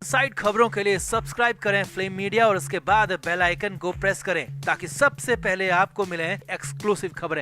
Side खबरों के लिए सब्सक्राइब करें फ्लेम मीडिया और उसके बाद बेल आइकन को प्रेस करें ताकि सबसे पहले आपको मिले एक्सक्लूसिव खबरें।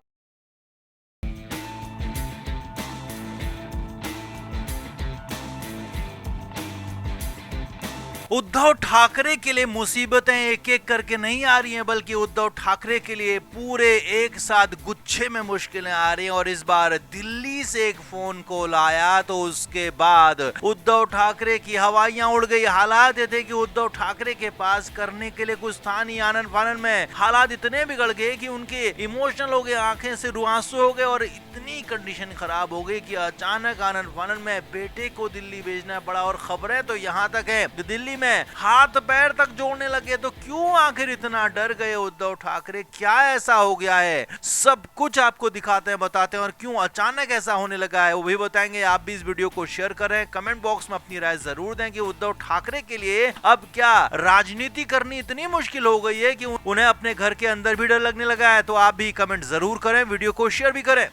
उद्धव ठाकरे के लिए मुसीबतें एक एक करके नहीं आ रही हैं, बल्कि उद्धव ठाकरे के लिए पूरे एक साथ गुच्छे में मुश्किलें आ रही हैं। और इस बार दिल्ली से एक फोन कॉल आया तो उसके बाद उद्धव ठाकरे की हवाइयां उड़ गई। हालात ये थे कि उद्धव ठाकरे के पास करने के लिए कुछ था नहीं। आनन फानन में हालात इतने बिगड़ गए कि उनके इमोशनल हो गए, आंखें से रुआंसू हो गए और इतनी कंडीशन खराब हो गई कि अचानक आनन फानन में बेटे को दिल्ली भेजना पड़ा। और खबरें तो यहाँ तक है कि दिल्ली में हाथ पैर तक जोड़ने लगे। तो क्यों आखिर इतना डर गए उद्धव ठाकरे, क्या ऐसा हो गया है, सब कुछ आपको दिखाते हैं, बताते हैं। और क्यों अचानक ऐसा होने लगा है वो भी बताएंगे। आप भी इस वीडियो को शेयर करें, कमेंट बॉक्स में अपनी राय जरूर दें कि उद्धव ठाकरे के लिए अब क्या राजनीति करनी इतनी मुश्किल हो गई है कि उन्हें अपने घर के अंदर भी डर लगने लगा है। तो आप भी कमेंट जरूर करें, वीडियो को शेयर भी करें।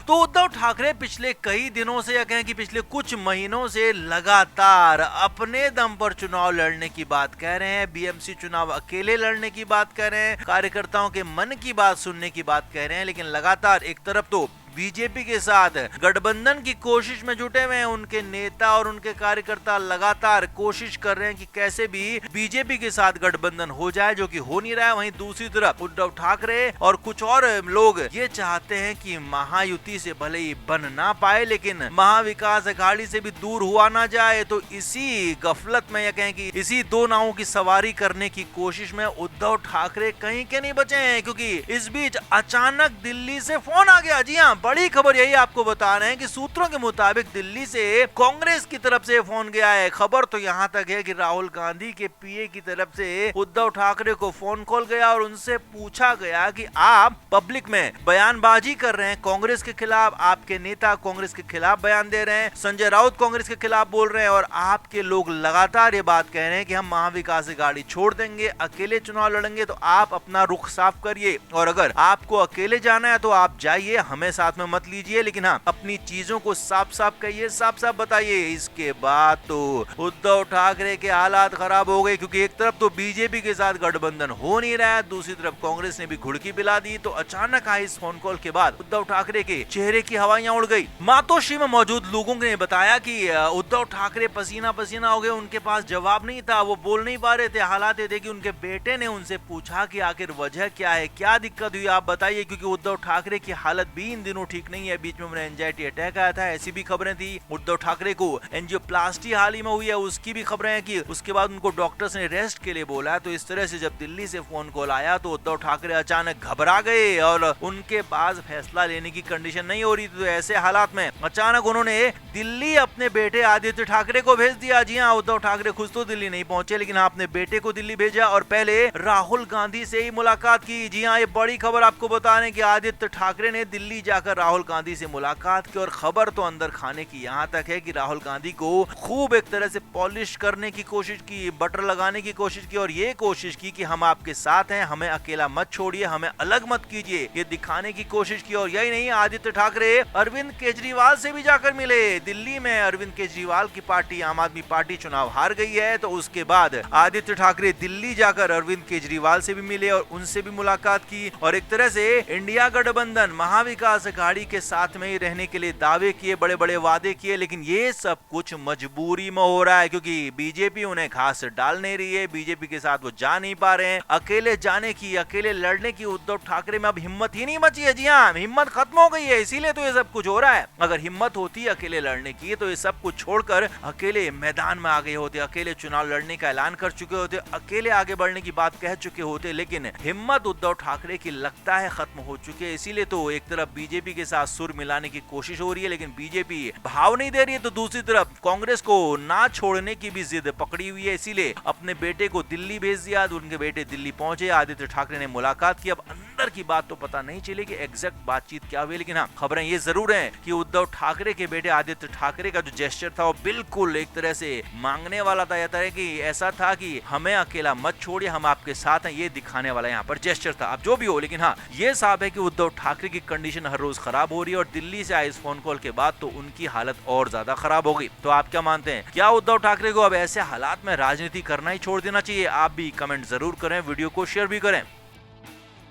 तो उद्धव ठाकरे पिछले कई दिनों से या कहें कि पिछले कुछ महीनों से लगातार अपने दम पर चुनाव लड़ने की बात कह रहे हैं। बीएमसी चुनाव अकेले लड़ने की बात कह रहे हैं, कार्यकर्ताओं के मन की बात सुनने की बात कह रहे हैं। लेकिन लगातार एक तरफ तो बीजेपी के साथ गठबंधन की कोशिश में जुटे हुए हैं उनके नेता और उनके कार्यकर्ता, लगातार कोशिश कर रहे हैं कि कैसे भी बीजेपी के साथ गठबंधन हो जाए, जो कि हो नहीं रहा है। वहीं दूसरी तरफ उद्धव ठाकरे और कुछ और लोग ये चाहते हैं कि महायुति से भले ही बन ना पाए लेकिन महाविकास अघाड़ी से भी दूर हुआ ना जाए। तो इसी गफलत में या कहें कि इसी दो नावों की सवारी करने की कोशिश में उद्धव ठाकरे कहीं के नहीं बचे हैं, क्योंकि इस बीच अचानक दिल्ली से फोन आ गया। जी हाँ, बड़ी खबर यही आपको बता रहे हैं कि सूत्रों के मुताबिक दिल्ली से कांग्रेस की तरफ से फोन गया है। खबर तो यहां तक है कि राहुल गांधी के पीए की तरफ से उद्धव ठाकरे को फोन कॉल गया और उनसे पूछा गया कि आप पब्लिक में बयानबाजी कर रहे हैं कांग्रेस के खिलाफ, आपके नेता कांग्रेस के खिलाफ बयान दे रहे हैं, संजय राउत कांग्रेस के खिलाफ बोल रहे हैं और आपके लोग लगातार ये बात कह रहे हैं कि हम महाविकास अघाड़ी छोड़ देंगे, अकेले चुनाव लड़ेंगे। तो आप अपना रुख साफ करिए और अगर आपको अकेले जाना है तो आप जाइए, हमें साथ में मत लीजिए, लेकिन हाँ अपनी चीजों को साफ साफ कहिए, साफ साफ बताइए। इसके बाद तो उद्धव ठाकरे के हालात खराब हो गए, क्योंकि एक तरफ तो बीजेपी के साथ गठबंधन हो नहीं रहा है, दूसरी तरफ कांग्रेस ने भी घुड़की पिला दी। तो अचानक आई इस फोन कॉल के बाद उद्धव ठाकरे के चेहरे की हवाइयां उड़ गई। मातोश्री में मौजूद लोगों ने बताया कि उद्धव ठाकरे पसीना पसीना हो गए, उनके पास जवाब नहीं था, वो बोल नहीं पा रहे थे। हालात ये थे कि उनके बेटे ने उनसे पूछा कि आखिर वजह क्या है, क्या दिक्कत हुई, आप बताइए। क्योंकि उद्धव ठाकरे की हालत भी इन दिनों ठीक नहीं है, बीच में उन्हें एंजाइटी अटैक आया था, ऐसी भी खबरें थी। उद्धव ठाकरे को एंजियोप्लास्टी हाल ही में हुई है, उसकी भी खबरें हैं कि उसके बाद उनको डॉक्टर्स ने रेस्ट के लिए बोला है। तो इस तरह से जब दिल्ली से फोन कॉल आया तो उद्धव ठाकरे अचानक घबरा गए और उनके पास फैसला लेने की कंडीशन नहीं हो रही थी। तो ऐसे हालात में अचानक उन्होंने दिल्ली अपने बेटे आदित्य ठाकरे को भेज दिया। जी हाँ, उद्धव ठाकरे खुद तो दिल्ली नहीं पहुंचे, लेकिन अपने बेटे को दिल्ली भेजा और पहले राहुल गांधी से ही मुलाकात की। जी हाँ, ये बड़ी खबर आपको बता रहे हैं कि आदित्य ठाकरे ने दिल्ली जाकर राहुल गांधी से मुलाकात की। और खबर तो अंदर खाने की यहाँ तक है कि राहुल गांधी को खूब एक तरह से पॉलिश करने की कोशिश की, बटर लगाने की कोशिश की और ये कोशिश की कि हम आपके साथ हैं, हमें अकेला मत छोड़िए, हमें अलग मत कीजिए, ये दिखाने की कोशिश की। और यही नहीं, आदित्य ठाकरे अरविंद केजरीवाल से भी जाकर मिले। दिल्ली में अरविंद केजरीवाल की पार्टी आम आदमी पार्टी चुनाव हार गई है, तो उसके बाद आदित्य ठाकरे दिल्ली जाकर अरविंद केजरीवाल से भी मिले और उनसे भी मुलाकात की। और एक तरह से इंडिया गठबंधन महाविकास अघाड़ी के साथ में ही रहने के लिए दावे किए, बड़े बड़े वादे किए, लेकिन ये सब कुछ मजबूरी में हो रहा है, क्योंकि बीजेपी उन्हें घास डाल नहीं रही है, बीजेपी के साथ वो जा नहीं पा रहे हैं। अकेले जाने की, अकेले लड़ने की उद्धव ठाकरे में अब हिम्मत ही नहीं बची है। जी हाँ, हिम्मत खत्म हो गई है, इसीलिए तो ये सब कुछ हो रहा है। अगर हिम्मत होती अकेले लड़ने की तो ये सब कुछ छोड़कर अकेले मैदान में आ गए होते, अकेले चुनाव लड़ने का ऐलान कर चुके होते, अकेले आगे बढ़ने की बात कह चुके होते। लेकिन हिम्मत उद्धव ठाकरे की लगता है खत्म हो चुकी है। इसीलिए तो एक तरफ बीजेपी के साथ सुर मिलाने की कोशिश हो रही है, लेकिन बीजेपी भाव नहीं दे रही है, तो दूसरी तरफ कांग्रेस को ना छोड़ने की भी जिद पकड़ी हुई है। इसीलिए अपने बेटे को दिल्ली भेज दिया। तो उनके बेटे दिल्ली पहुंचे, आदित्य ठाकरे ने मुलाकात की। अब अंदर की बात तो पता नहीं चली कि एग्जैक्ट बातचीत क्या हुई, लेकिन हाँ खबरें ये जरूर हैं कि उद्धव ठाकरे के बेटे आदित्य ठाकरे का जो जेस्चर था वो बिल्कुल एक तरह से मांगने वाला था। यह कि ऐसा था कि हमें अकेला मत छोड़िए, हम आपके साथ हैं, ये दिखाने वाला यहाँ पर जेस्चर था। अब जो भी हो, लेकिन हाँ ये साफ है कि उद्धव ठाकरे की कंडीशन हर रोज खराब हो रही है और दिल्ली से आए इस फोन कॉल के बाद तो उनकी हालत और ज्यादा खराब हो गई। तो आप क्या मानते हैं, क्या उद्धव ठाकरे को अब ऐसे हालात में राजनीति करना ही छोड़ देना चाहिए? आप भी कमेंट जरूर करें, वीडियो को शेयर भी करें।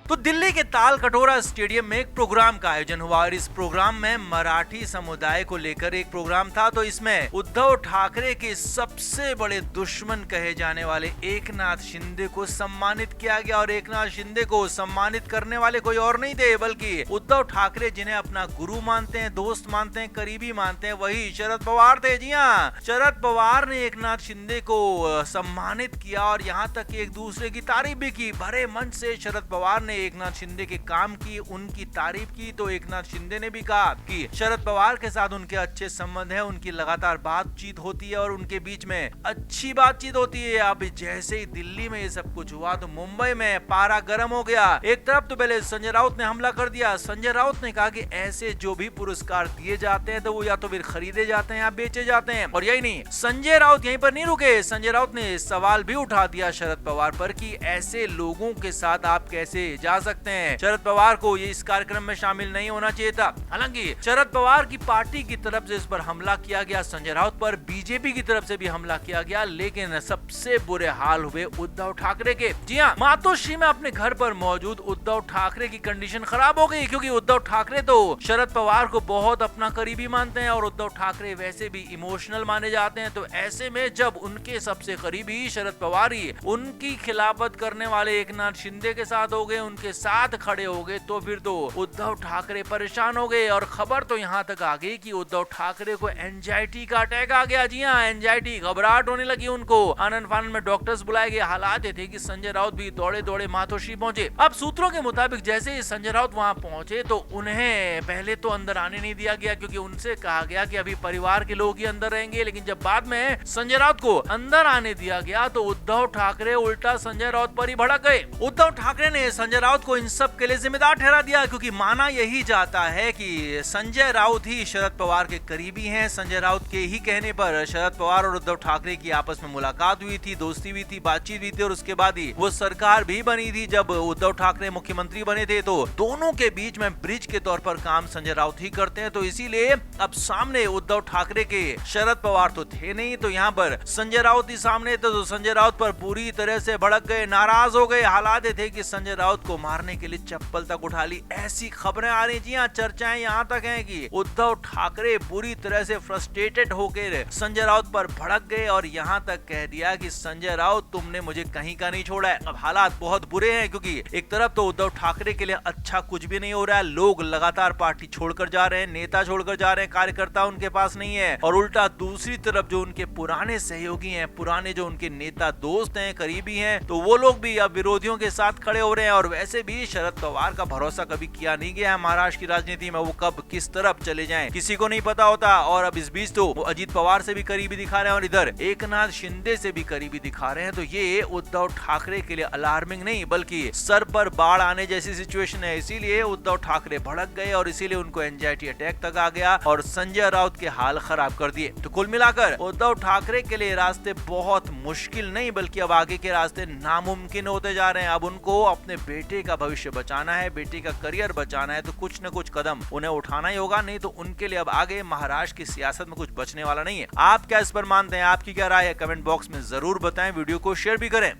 तो दिल्ली के ताल कटोरा स्टेडियम में एक प्रोग्राम का आयोजन हुआ और इस प्रोग्राम में मराठी समुदाय को लेकर एक प्रोग्राम था। तो इसमें उद्धव ठाकरे के सबसे बड़े दुश्मन कहे जाने वाले एकनाथ शिंदे को सम्मानित किया गया और एकनाथ शिंदे को सम्मानित करने वाले कोई और नहीं थे बल्कि उद्धव ठाकरे जिन्हें अपना गुरु मानते हैं, दोस्त मानते हैं, करीबी मानते हैं, वही शरद पवार थे। जी हाँ, शरद पवार ने एकनाथ शिंदे को सम्मानित किया और यहाँ तक एक दूसरे की तारीफ भी की। भरे मंच से शरद पवार ने एकनाथ शिंदे के काम की, उनकी तारीफ की। तो एकनाथ शिंदे ने भी कहा कि शरद पवार के साथ उनके अच्छे संबंध है, उनकी लगातार बातचीत होती है और उनके बीच में अच्छी बातचीत होती है। अब जैसे ही दिल्ली में ये सब कुछ हुआ तो मुंबई में पारा गर्म हो गया। एक तरफ तो पहले संजय राउत ने हमला कर दिया। संजय राउत ने कहा कि ऐसे जो भी पुरस्कार दिए जाते हैं तो वो या तो फिर खरीदे जाते हैं या बेचे जाते हैं। और यही नहीं, संजय राउत यहीं पर नहीं रुके। संजय राउत ने सवाल भी उठा दिया शरद पवार पर कि ऐसे लोगों के साथ आप कैसे जा सकते हैं। शरद पवार को ये इस कार्यक्रम में शामिल नहीं होना चाहिए था। हालांकि शरद पवार की पार्टी की तरफ से इस पर हमला किया गया, संजय राउत पर बीजेपी की तरफ से भी हमला किया गया, लेकिन सबसे बुरे हाल हुए उद्धव ठाकरे के। जी हाँ, मातोश्री में अपने घर पर मौजूद उद्धव ठाकरे की कंडीशन खराब हो गई क्योंकि उद्धव ठाकरे तो शरद पवार को बहुत अपना करीबी मानते हैं और उद्धव ठाकरे वैसे भी इमोशनल माने जाते हैं। तो ऐसे में जब उनके सबसे करीबी शरद पवार ही उनकी खिलाफत करने वाले एकनाथ शिंदे के साथ हो गए, उनके साथ खड़े हो गए, तो फिर तो उद्धव ठाकरे परेशान हो गए। और खबर तो यहाँ तक आ गई कि उद्धव ठाकरे को एंजाइटी का अटैक आ गया। जी हाँ, एंजाइटी, घबराहट होने लगी उनको। आनंद फानंद में डॉक्टर्स बुलाए गए। हालात ये थे कि संजय राउत भी दौड़े दौड़े मातोश्री पहुंचे। अब सूत्रों के मुताबिक जैसे ही संजय राउत वहां पहुंचे तो उन्हें पहले तो अंदर आने नहीं दिया गया क्योंकि उनसे कहा गया कि अभी परिवार के लोग ही अंदर रहेंगे। लेकिन जब बाद में संजय राउत को अंदर आने दिया गया तो उद्धव ठाकरे उल्टा संजय राउत पर ही भड़क गए। उद्धव ठाकरे ने संजय राउत को इन सब के लिए जिम्मेदार ठहरा दिया क्योंकि माना यही जाता है कि संजय राउत ही शरद पवार के करीबी हैं। संजय राउत के ही कहने पर शरद पवार और उद्धव ठाकरे की आपस में मुलाकात हुई थी, दोस्ती भी थी, बातचीत भी थी और उसके बाद ही वो सरकार भी बनी थी। जब उद्धव ठाकरे मुख्यमंत्री बने थे तो दोनों के बीच में ब्रिज के तौर पर काम संजय राउत ही करते हैं। तो इसीलिए अब सामने उद्धव ठाकरे के शरद पवार तो थे नहीं, तो यहाँ पर संजय राउत ही सामने थे। तो संजय राउत पर पूरी तरह से भड़क गए, नाराज हो गए। हालात थे कि संजय राउत को मारने के लिए चप्पल तक उठा ली, ऐसी खबरें आ रही। जी हाँ, चर्चाएं यहाँ तक हैं कि उद्धव ठाकरे पूरी तरह से फ्रस्ट्रेटेड होकर संजय राउत पर भड़क गए और यहाँ तक कह दिया कि संजय राउत तुमने मुझे कहीं का नहीं छोड़ा है। अब हालात बहुत बुरे हैं क्योंकि एक तरफ तो उद्धव ठाकरे के लिए अच्छा कुछ भी नहीं हो रहा है, लोग लगातार पार्टी छोड़कर जा रहे हैं, नेता छोड़कर जा रहे हैं, कार्यकर्ता उनके पास नहीं है। और उल्टा दूसरी तरफ जो उनके पुराने सहयोगी हैं, पुराने जो उनके नेता दोस्त हैं, करीबी हैं, तो वो लोग भी अब विरोधियों के साथ खड़े हो रहे हैं। और वैसे भी शरद पवार का भरोसा कभी किया नहीं गया है महाराष्ट्र की राजनीति में, वो कब किस तरफ चले जाएं किसी को नहीं पता होता। और अब इस बीच तो वो अजीत पवार से भी करीबी दिखा रहे हैं और इधर एकनाथ शिंदे से भी करीबी दिखा रहे हैं। तो ये उद्धव ठाकरे के लिए अलार्मिंग नहीं बल्कि सर पर बाढ़ आने जैसी सिचुएशन है। इसीलिए उद्धव ठाकरे भड़क गए और इसीलिए उनको एंजाइटी अटैक तक आ गया और संजय राउत के हाल खराब कर दिए। तो कुल मिलाकर उद्धव ठाकरे के लिए रास्ते बहुत मुश्किल नहीं बल्कि अब आगे के रास्ते नामुमकिन होते जा रहे हैं। अब उनको अपने बेटे का भविष्य बचाना है, बेटे का करियर बचाना है, तो कुछ न कुछ कदम उन्हें उठाना ही होगा, नहीं तो उनके लिए अब आगे महाराष्ट्र की सियासत में कुछ बचने वाला नहीं है। आप क्या इस पर मानते हैं? आपकी क्या राय है? कमेंट बॉक्स में जरूर बताएं, वीडियो को शेयर भी करें।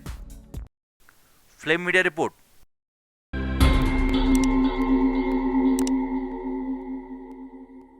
Flame media report.